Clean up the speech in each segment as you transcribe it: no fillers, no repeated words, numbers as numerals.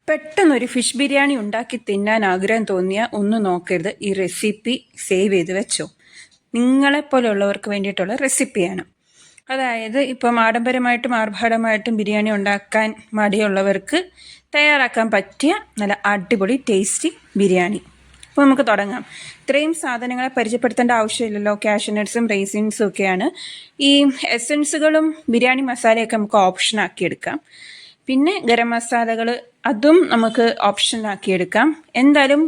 പെട്ടെന്നൊരു ഫിഷ് ബിരിയാണി ഉണ്ടാക്കി തിന്നാൻ ആഗ്രഹം തോന്നിയാൽ ഒന്നും നോക്കരുത്, ഈ റെസിപ്പി സേവ് ചെയ്ത് വെച്ചോ. നിങ്ങളെപ്പോലുള്ളവർക്ക് വേണ്ടിയിട്ടുള്ള റെസിപ്പിയാണ്. അതായത് ഇപ്പം ആഡംബരമായിട്ടും ആർഭാടമായിട്ടും ബിരിയാണി ഉണ്ടാക്കാൻ മടിയുള്ളവർക്ക് തയ്യാറാക്കാൻ പറ്റിയ നല്ല അടിപൊളി ടേസ്റ്റി ബിരിയാണി. അപ്പോൾ നമുക്ക് തുടങ്ങാം. ഇത്രയും സാധനങ്ങളെ പരിചയപ്പെടുത്തേണ്ട ആവശ്യമില്ലല്ലോ. കാഷ്യൂനട്ട്സും റൈസിൻസും ഒക്കെയാണ്. ഈ എസൻസുകളും ബിരിയാണി മസാലയൊക്കെ നമുക്ക് ഓപ്ഷനാക്കി എടുക്കാം. പിന്നെ ഗരം മസാലകൾ അതും നമുക്ക് ഓപ്ഷനാക്കിയെടുക്കാം. എന്തായാലും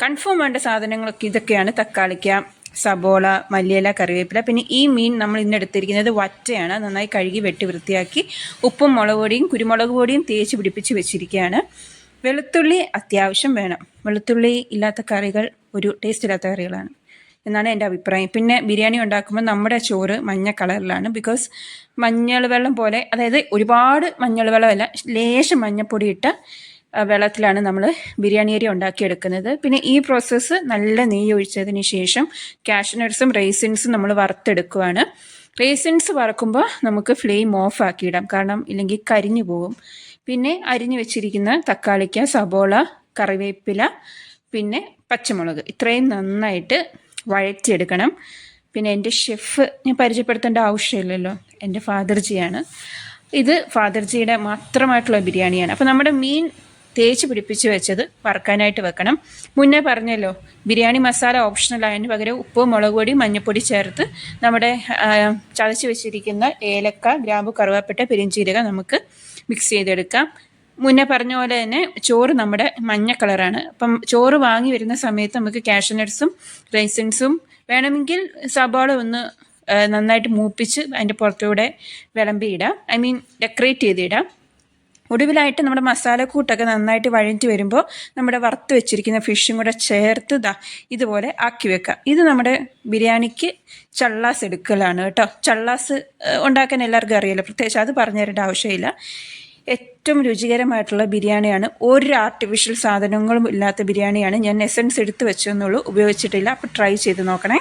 കൺഫേം വേണ്ട സാധനങ്ങളൊക്കെ ഇതൊക്കെയാണ്: തക്കാളിക്ക, സബോള, മല്ലിയില, കറിവേപ്പില. പിന്നെ ഈ മീൻ നമ്മൾ ഇന്ന് എടുത്തിരിക്കുന്നത് വറ്റയാണ്. നന്നായി കഴുകി വെട്ടി വൃത്തിയാക്കി ഉപ്പും മുളക് പൊടിയും കുരുമുളക് പൊടിയും തേച്ച് പിടിപ്പിച്ച് വെച്ചിരിക്കുകയാണ്. വെളുത്തുള്ളി അത്യാവശ്യം വേണം. വെളുത്തുള്ളി ഇല്ലാത്ത കറികൾ ഒരു ടേസ്റ്റ് ഇല്ലാത്ത കറികളാണ് എന്നാണ് എൻ്റെ അഭിപ്രായം. പിന്നെ ബിരിയാണി ഉണ്ടാക്കുമ്പോൾ നമ്മുടെ ചോറ് മഞ്ഞ കളറിലാണ്. ബിക്കോസ് മഞ്ഞൾ വെള്ളം പോലെ, അതായത് ഒരുപാട് മഞ്ഞൾ വെള്ളമല്ല, ലേശം മഞ്ഞൾപ്പൊടി ഇട്ട വെള്ളത്തിലാണ് നമ്മൾ ബിരിയാണി അരി ഉണ്ടാക്കിയെടുക്കുന്നത്. പിന്നെ ഈ പ്രോസസ്സ് നല്ല നെയ്യ് ഒഴിച്ചതിന് ശേഷം കാഷ്യൂനട്ട്സും റൈസിൻസും നമ്മൾ വറുത്തെടുക്കുകയാണ്. റൈസിൻസ് വറക്കുമ്പോൾ നമുക്ക് ഫ്ലെയിം ഓഫ് ആക്കിയിടാം, കാരണം ഇല്ലെങ്കിൽ കരിഞ്ഞു പോകും. പിന്നെ അരിഞ്ഞു വെച്ചിരിക്കുന്ന തക്കാളിക്ക, സബോള, കറിവേപ്പില, പിന്നെ പച്ചമുളക്, ഇത്രയും നന്നായിട്ട് വഴറ്റിയെടുക്കണം. പിന്നെ എൻ്റെ ഷെഫ് ഞാൻ പരിചയപ്പെടുത്തേണ്ട ആവശ്യമില്ലല്ലോ, എൻ്റെ ഫാദർജിയാണ്. ഇത് ഫാദർജിയുടെ മാത്രമായിട്ടുള്ള ബിരിയാണിയാണ്. അപ്പോൾ നമ്മുടെ മീൻ തേച്ച് പിടിപ്പിച്ച് വെച്ചത് വറക്കാനായിട്ട് വെക്കണം. മുന്നേ പറഞ്ഞല്ലോ, ബിരിയാണി മസാല ഓപ്ഷണൽ ആയതിന് പകരം ഉപ്പ്, മുളക് പൊടി, മഞ്ഞൾപ്പൊടി ചേർത്ത് നമ്മുടെ ചതച്ച് വെച്ചിരിക്കുന്ന ഏലക്ക, ഗ്രാമ്പു, കറുവാപ്പട്ട, പെരിഞ്ചീരക നമുക്ക് മിക്സ് ചെയ്തെടുക്കാം. മുന്നേ പറഞ്ഞ പോലെ തന്നെ ചോറ് നമ്മുടെ മഞ്ഞ കളറാണ്. അപ്പം ചോറ് വാങ്ങി വരുന്ന സമയത്ത് നമുക്ക് കാഷ്യൂനട്ട്സും റൈസിൻസും വേണമെങ്കിൽ സബോള ഒന്ന് നന്നായിട്ട് മൂപ്പിച്ച് അതിൻ്റെ പുറത്തൂടെ വിളമ്പിയിടാം, ഡെക്കറേറ്റ് ചെയ്തിടാം. ഒടുവിലായിട്ട് നമ്മുടെ മസാലക്കൂട്ടൊക്കെ നന്നായിട്ട് വഴറ്റി വരുമ്പോൾ നമ്മുടെ വറുത്ത് വെച്ചിരിക്കുന്ന ഫിഷും കൂടെ ചേർത്ത് ഇതുപോലെ ആക്കി വെക്കാം. ഇത് നമ്മുടെ ബിരിയാണിക്ക് ചള്ളാസ് എടുക്കലാണ് കേട്ടോ. ചള്ളാസ് ഉണ്ടാക്കാൻ എല്ലാവർക്കും അറിയാലോ, പ്രത്യേകിച്ച് അത് പറഞ്ഞു തരേണ്ട ആവശ്യമില്ല. ഏറ്റവും രുചികരമായിട്ടുള്ള ബിരിയാണിയാണ്. ഒരു ആർട്ടിഫിഷ്യൽ സാധനങ്ങളും ഇല്ലാത്ത ബിരിയാണിയാണ്. ഞാൻ എസൻസ് എടുത്ത് വെച്ചെന്നുള്ളൂ, ഉപയോഗിച്ചിട്ടില്ല. അപ്പോൾ ട്രൈ ചെയ്ത് നോക്കണേ.